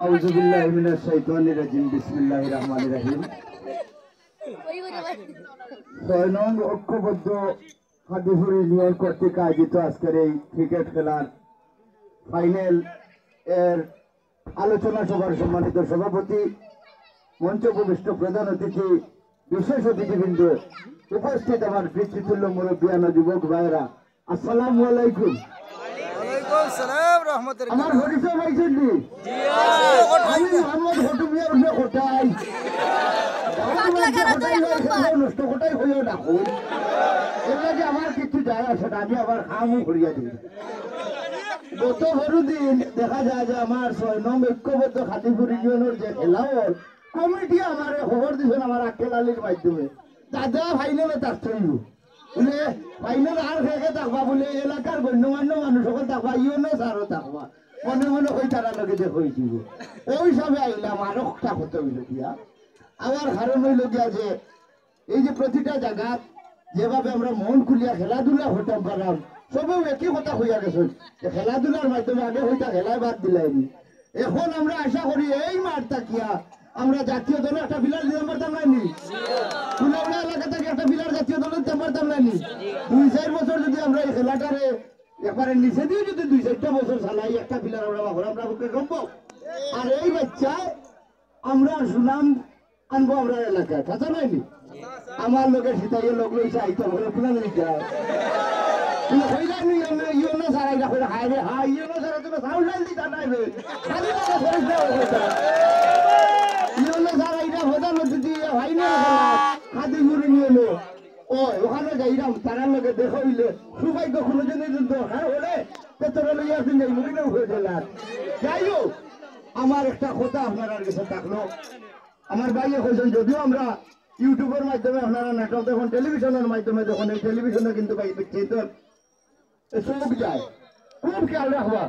আউযুবিল্লাহি মিনাশ শাইতানির রাজিম বিসমিল্লাহির রহমানির রহিম। ৬ নং ঐক্যবদ্ধ হাদিপুর ইউনিয়ন কর্তৃক আয়োজিত আজকের এই ক্রিকেট খেলার ফাইনাল এর আলোচনা সভার সম্মানিত সভাপতি, মঞ্চ উপবিষ্ট প্রধান অতিথি, বিশেষ অতিথিবৃন্দ, উপস্থিত আমার পিতৃতুল্য মুরব্বিয়ান যুবক ভাইয়েরা, আসসালামু আলাইকুম। আমার পরিচয় পাইছেন নি? আমি মোহাম্মদ হটু মিয়া উঠে কোটাই নষ্ট কোটাই হইও ডাকুন। এগুলো আমার কিছু যায় আসে না, আমি আবার খামও করিয়া দিই। গত দিন দেখা যায় যে আমার ৬ নং ঐক্যবদ্ধ হাদিপুর ইউনিয়নের যে খেলা হল কমিটি আমার খবর দিচ্ছেন আমার আক্কেল আলীর মাধ্যমে, দাদা ফাইনালে থাকতে বলে ফাইনাল আর খেয়ে থাকবা, বলে এলাকার গণ্যমান্য মানুষ সকল থাকবা, ইউনো সারও থাকবা, মনে মনে হয়ে তারা লোকে দেখেছিল। ওই সবে আইলাম আরো একটা হতে হইল গিয়া। আমার কারণ হইল গিয়া যে এই যে প্রতিটা জায়গা যেভাবে আমরা মন খুলিয়া খেলাধুলা হইতাম পারলাম, সবেও একই কথা হইয়া গেছে। খেলাধুলার মাধ্যমে আগে হইতা খেলায় বাদ দিলাইনি। এখন আমরা আশা করি এই মাঠ থাকিয়া আমরা জাতীয় দলে একটা বিলার দিতে পারতাম নাইনি, ফুলাউড়া এলাকা থেকে একটা বিলার জাতীয় দলে দিতে পারতাম নাইনি। 2-4 বছর যদি আমরা এই খেলাটারে একবারে নিচে দিয়ে যদি 2-4টা বছর চালাই একটা বিলার আমরা বুকে সম্ভব। আর এই বাচ্চায় আমরা সুনাম আনবো আমরা এলাকায়, কথা নাইনি। আমার লোকের সীতাইয়ের লোক লইছে আইতে বলে ফুলা নিয়ে যায় ওখানে যাইলাম তারার লোকে দেখাইলে সৌভাগ্য কোনো জিনিস দরকার হলে পেতরে লইয়া যাই মুড়িটাও হয়ে গেলাম। যাই হোক, আমার একটা কথা আপনারা কাছে থাকলো। আমার ভাইয়ে হয়েছেন যদিও আমরা ইউটিউবের মাধ্যমে আপনারা নাটক দেখুন, টেলিভিশনের মাধ্যমে দেখুন, এই টেলিভিশনে কিন্তু চোখ যায়, খুব খেয়াল রাখবা।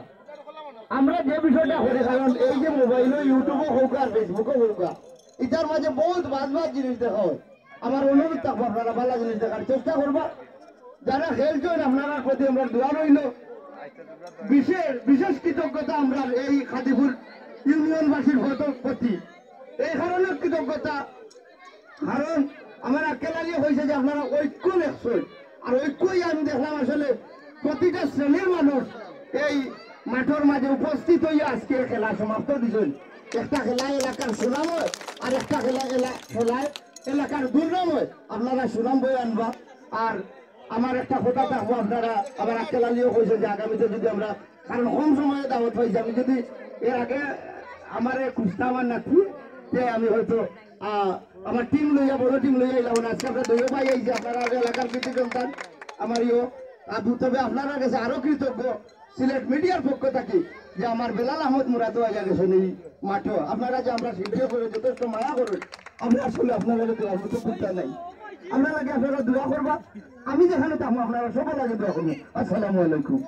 আমরা যে বিষয়টা করি, কারণ এই যে মোবাইল ইউটিউবও হোক আর ফেসবুকও হোক, এটার মাঝে বহুত বাদ জিনিস দেখা হয়। আমার অনুরোধ থাকবো আপনারা ভালো জিনিস দেখার চেষ্টা করবা। যারা খেলছেন আপনারা প্রতি আমরা দোয়া রইল। বিশেষ কৃতজ্ঞতা আমরা এই হাদিপুর ইউনিয়নবাসীর প্রতি। এই কারণে কৃতজ্ঞতা, কারণ আমার আক্কেল আলী হয়েছে যে আপনারা ঐক্য লেখছেন। আর ঐক্যই আমি দেখলাম আসলে প্রতিটা শ্রেণীর মানুষ এই মাঠের মাঝে উপস্থিত হইয়া আজকে খেলা সমাপ্ত দিচ্ছেন। একটা খেলায় এলাকার সুনাম হয়, আর একটা খেলায় এলাকার দুর্নাম হয়। আপনারা সুনাম বই আনবা। আর আমার একটা কথা থাকবো, আপনারা আবার আক্কেল আলীও কইছে যে আগামীতে যদি আমরা, কারণ কম সময়ে দাওয়াত পাইছি, আমি যদি এর আগে আমার খুঁজতে আমার নাকি যে আমি হয়তো আমার টিম লইয়া বড় টিম লইয়া এলাম না। আজকে আমরা দৈব পাই আইছি, আপনারা এলাকার কৃতি সন্তান আমার তবে আপনারা কাছে আরো কৃতজ্ঞ সিলেট মিডিয়ার পক্ষ থাকি যে আমার বেলাল আহমদ মুরাদ হয়ে গেছেন এই মাঠে। আপনারা যে আমরা শিল্পীয় করে যথেষ্ট মায়া করুন, আমরা আসলে আপনারা দোয়া মতো করতে নাই, আপনারা আপনারা দোয়া করবা। আমি যেখানে থাকবো আপনারা সবাই লাগে দোয়া করবেন। আসসালামু আলাইকুম।